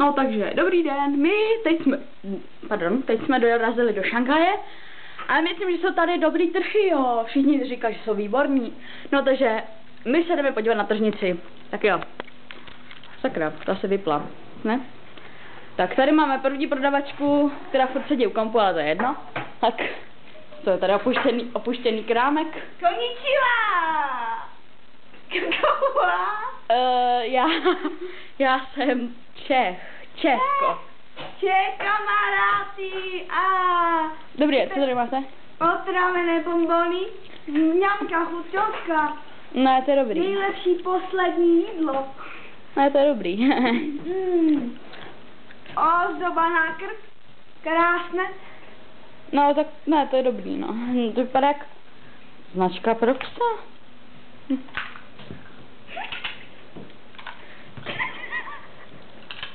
No takže, dobrý den, my teď jsme dorazili do Šanghaje a myslím, že jsou tady dobrý trhy, jo, všichni říkají, že jsou výborní. No takže, my se jdeme podívat na tržnici, tak jo. Sakra, ta se vypla, ne? Tak tady máme první prodavačku, která furt sedí u kompu, ale to je jedno. Tak, to je tady opuštěný krámek. Konnichiwa! Já jsem Češko. Čech, kamarádi a... Dobrý, co tady máte? Otrávené bonbony, mňamka, chuťovka. Ne, to je dobrý. Nejlepší poslední jídlo. Ne, to je dobrý. Ozdoba na krk, krásné. No, tak ne, to je dobrý, no. To vypadá jak značka pro psa.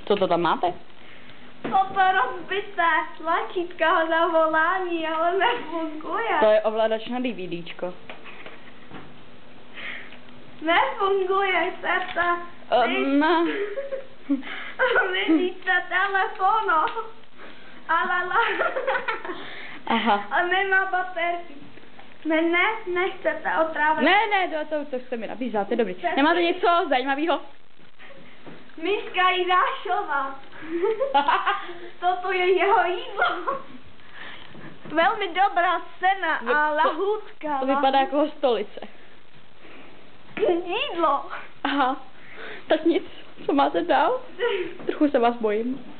Co to tam máte? Toto rozbité tlačítka na volání, ale nefunguje. To je ovladač na DVDčko. Nefunguje, chcete? Ne. Vidíte telefonu. Alala. Aha. A nemá baterky. Nechcete otrávit. Ne, to jste mi nabízal, to je dobrý. Nemáte něco zajímavého? Miska Jidášová. Toto je jeho jídlo. Velmi dobrá cena a lahůdka. To vypadá jako stolice. Jídlo. Aha. Tak nic, co máte dál? Trochu se vás bojím.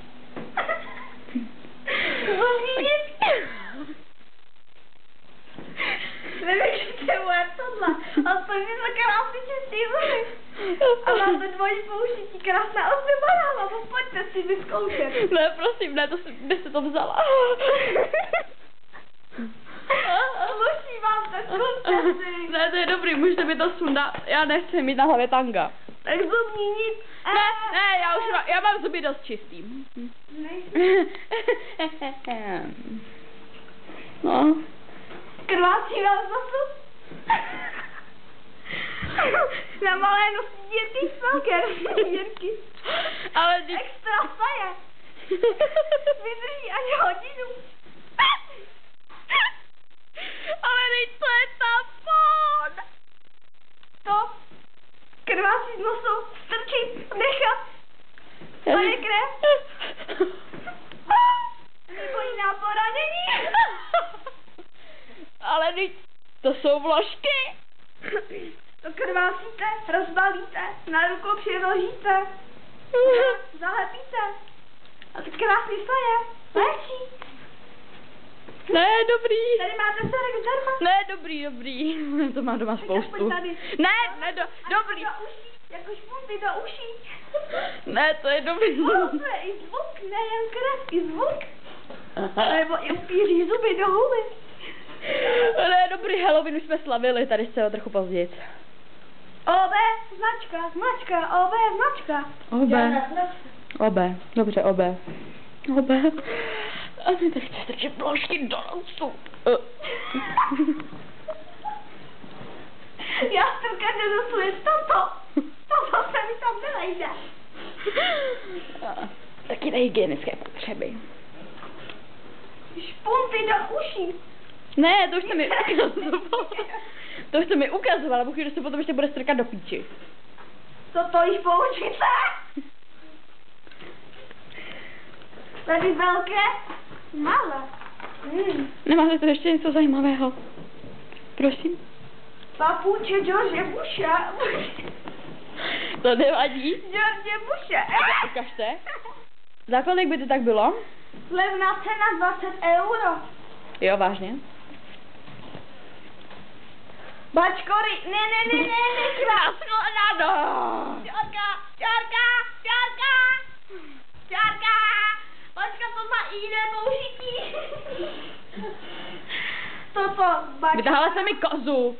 Nevykřičte moje tohle. A to je za krásný čistý zuby. A máte dvojí použití, krásná ozdoba ráma. Pojďte si vyzkoušet. Ne, prosím, ne, kde jste to vzala? Sluší vám to, zkuste si. Ne, to je dobrý, můžete mi to sundat. Já nechci mít na hlavě tanga. Tak zubní nic. Ne, já mám zuby dost čistý. No. Krvácí vám z nosu? Na malé nosí dírky smoker. Dírky. Ale extra saje. Vydrží až hodinu. Ale teď to je tampon. To krvácí z nosu, strčit, nechat. To je krev. Nebo jiná poranění. Ale teď to jsou vložky. To krvácíte, rozbalíte, na ruku přiložíte, zalepíte. A teď krásný saje, léčí. Ne, dobrý. Tady máte vzorek zdarma. Ne, dobrý. To má doma spoustu. Ne, dobrý. Do uší, jako špunty do uší. Ne, to je dobrý. To je i zvuk, nejen krev, i zvuk. Nebo i upíří zuby do huby. Ne, dobrý, Halloween už jsme slavili, tady se ho trochu později. OB, značka, OB, značka. OB, dobře, OB. A ty tak chceš strčit plošky do nosu. Já strkat do nosu je toto. Toto se mi tam nevejde. Taky nehygienické potřeby. Špunty do uší. Ne, to už jste mi ukazovala. To už jste mi ukazovala, bo chvíli se potom ještě bude strkat do píči. Toto již poučíte. Tady velké, malé. Nemáte tu ještě něco zajímavého? Prosím? Papuče George Busha. To nevadí. George Busha. Ukažte. Za kolik by to tak bylo? Levná cena 20 euro. Jo, vážně? Bačkory, ne, Krásko, no. Čárka. Bačka, to má i jiné použití. Toto bačkora. Vytahala se mi kozu.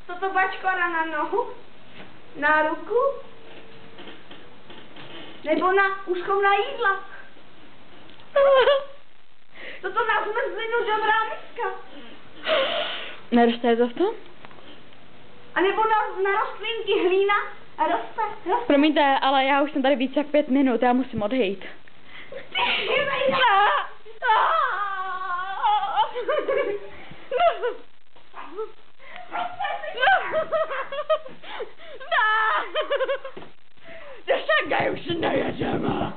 Toto bačkora na nohu, na ruku, nebo na úschovná jídla. Toto na zmrzlinu dobrá miska. Neroste to v tom? A nebo na rostlinky hlína, A roste. Promiňte, ale já už jsem tady víc jak 5 minut, já musím odejít. Do Šangaje už nejedeme.